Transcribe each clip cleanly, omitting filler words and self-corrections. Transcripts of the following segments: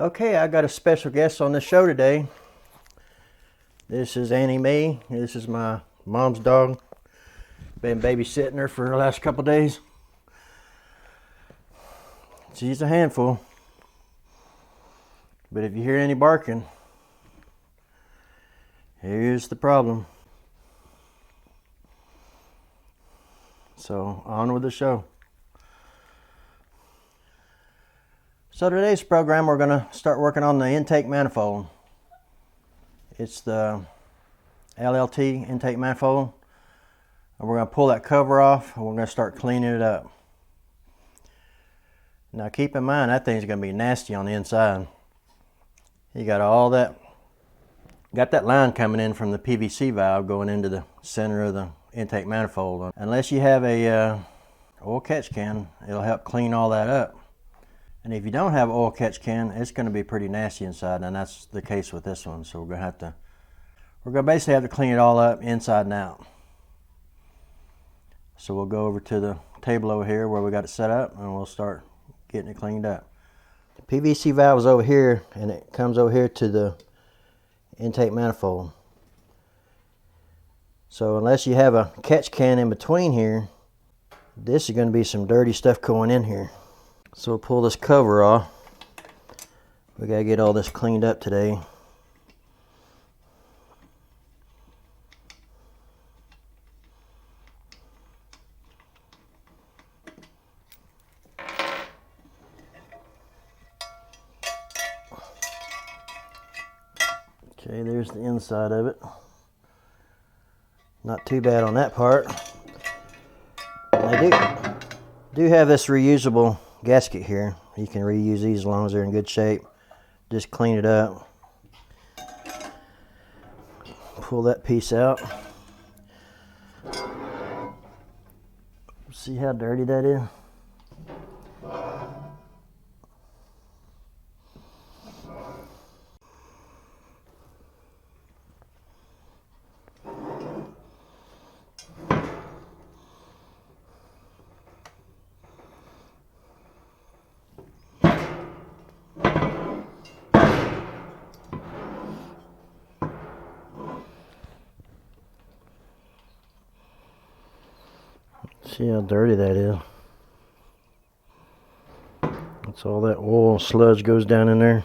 Okay, I got a special guest on the show today. This is Annie Mae. This is my mom's dog. Been babysitting her for the last couple days. She's a handful. But if you hear any barking, here's the problem. So on with the show. So today's program, we're going to start working on the intake manifold. It's the LLT intake manifold. And we're going to pull that cover off and we're going to start cleaning it up. Now keep in mind that thing's going to be nasty on the inside. You got all that, got that line coming in from the PVC valve going into the center of the intake manifold. Unless you have a oil catch can, it'll help clean all that up. And if you don't have an oil catch can, it's going to be pretty nasty inside, and that's the case with this one. So we're going to basically have to clean it all up inside and out. So we'll go over to the table over here where we got it set up, and we'll start getting it cleaned up. The PVC valve is over here, and it comes over here to the intake manifold. So unless you have a catch can in between here, this is going to be some dirty stuff going in here. So we'll pull this cover off. We got to get all this cleaned up today. Okay, there's the inside of it. Not too bad on that part. And I do have this reusable gasket here. You can reuse these as long as they're in good shape. Just clean it up. Pull that piece out. See how dirty that is? See how dirty that is. That's all that oil sludge goes down in there.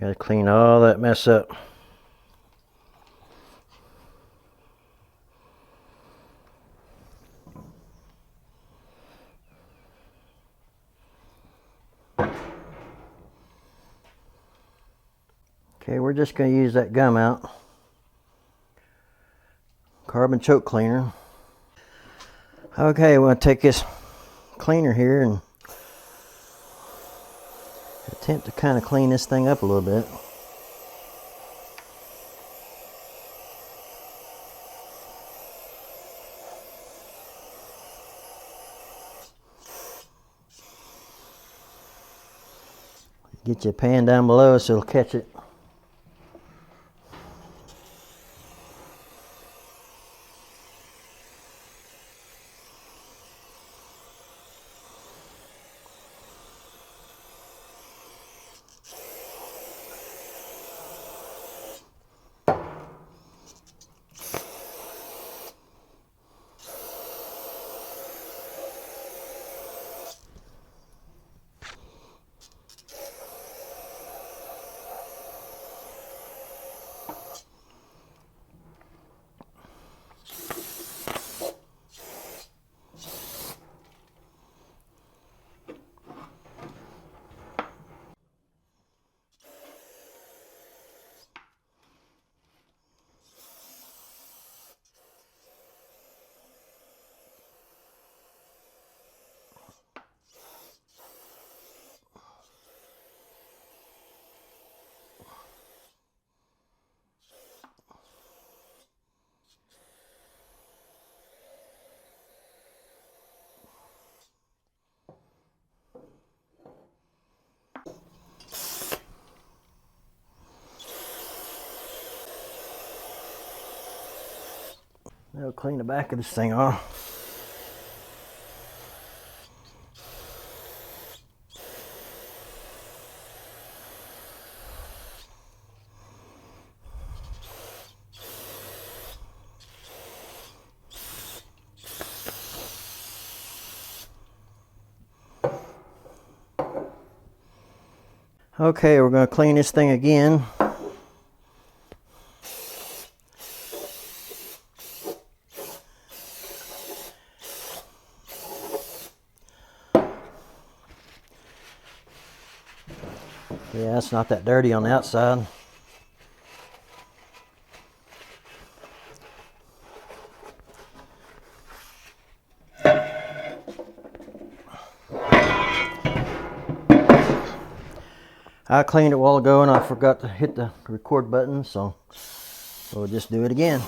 Gotta clean all that mess up. Okay, we're just going to use that gum out. Carbon choke cleaner. Okay, we're going to take this cleaner here and attempt to kind of clean this thing up a little bit. Get your pan down below so it'll catch it. Now clean the back of this thing off. Okay, we're going to clean this thing again. Yeah, it's not that dirty on the outside. I cleaned it a while ago and I forgot to hit the record button, so we'll just do it again.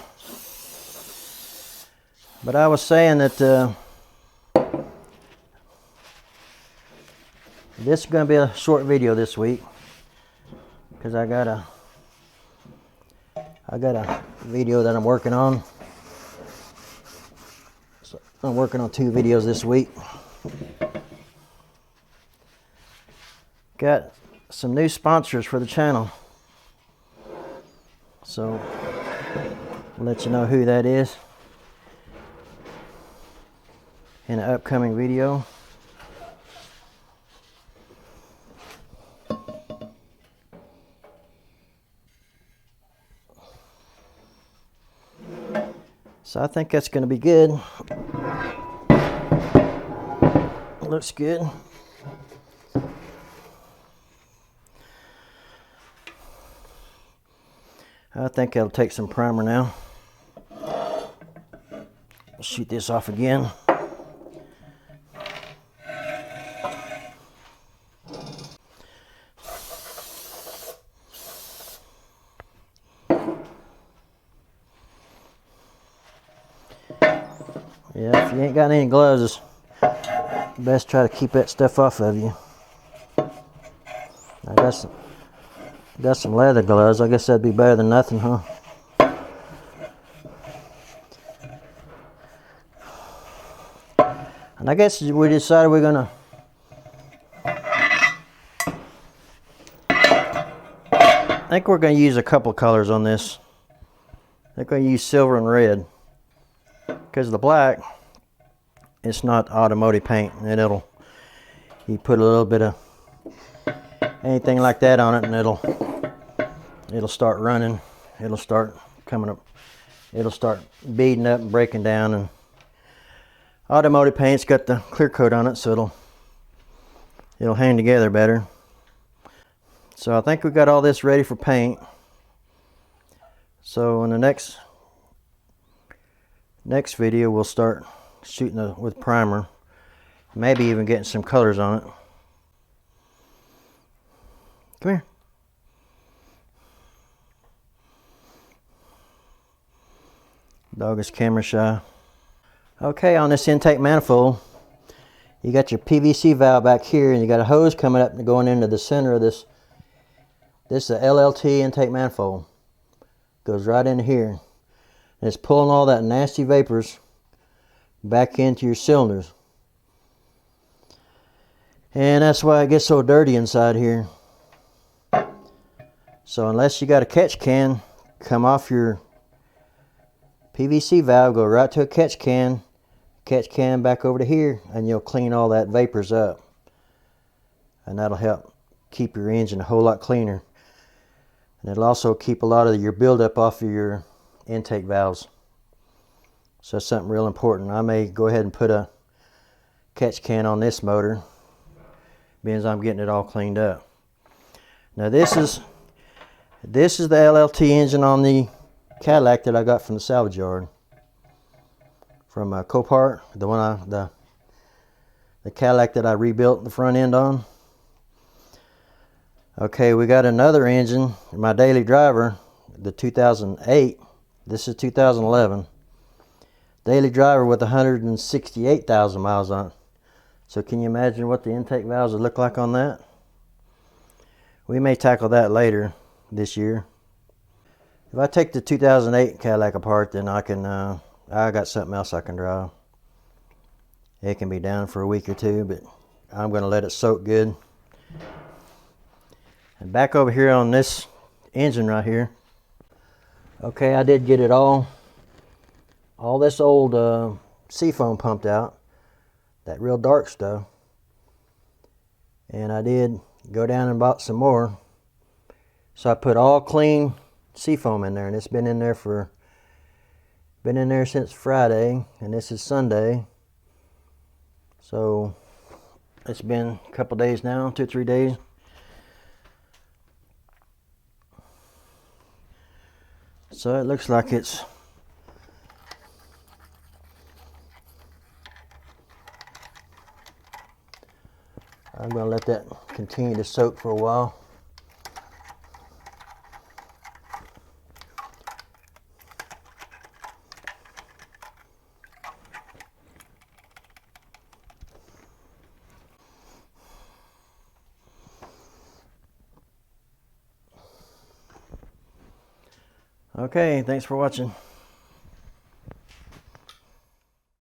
But I was saying that this is going to be a short video this week because I got a video that I'm working on. So I'm working on 2 videos this week. Got some new sponsors for the channel, so I'll let you know who that is in an upcoming video. So I think that's going to be good. Looks good. I think I'll take some primer now. Shoot this off again. Yeah, if you ain't got any gloves, it's best try to keep that stuff off of you. I got some leather gloves. I guess that'd be better than nothing, huh? And I guess we decided we're gonna I think we're gonna use a couple colors on this. I think we're gonna use silver and red. Because the black, it's not automotive paint, and you put a little bit of anything like that on it and it'll start running, it'll start coming up, it'll start beading up and breaking down. And automotive paint's got the clear coat on it, so it'll hang together better. So I think we got all this ready for paint. So in the next video we'll start shooting with primer, maybe even getting some colors on it. Come here. Dog is camera shy. Okay, on this intake manifold, you got your PVC valve back here, and you got a hose coming up and going into the center of this. This is a LLT intake manifold. Goes right in here. And it's pulling all that nasty vapors back into your cylinders. And that's why it gets so dirty inside here. So unless you got a catch can, come off your PVC valve, go right to a catch can back over to here, and you'll clean all that vapors up. And that'll help keep your engine a whole lot cleaner. And it'll also keep a lot of your buildup off of your intake valves. So that's something real important. I may go ahead and put a catch can on this motor, being as I'm getting it all cleaned up. Now this is the LLT engine on the Cadillac that I got from the salvage yard, from Copart, the Cadillac that I rebuilt the front end on. Okay, we got another engine, my daily driver, the 2008. This is 2011. Daily driver with 168,000 miles on it. So can you imagine what the intake valves would look like on that? We may tackle that later this year. If I take the 2008 Cadillac apart, then I got something else I can drive. It can be down for a week or two, but I'm going to let it soak good. And back over here on this engine right here. Okay, I did get it all this old seafoam pumped out, that real dark stuff. And I did go down and bought some more. So I put all clean seafoam in there, and it's been in there since Friday, and this is Sunday. So it's been a couple days now, 2-3 days. So it looks like it's I'm going to let that continue to soak for a while. Okay, thanks for watching.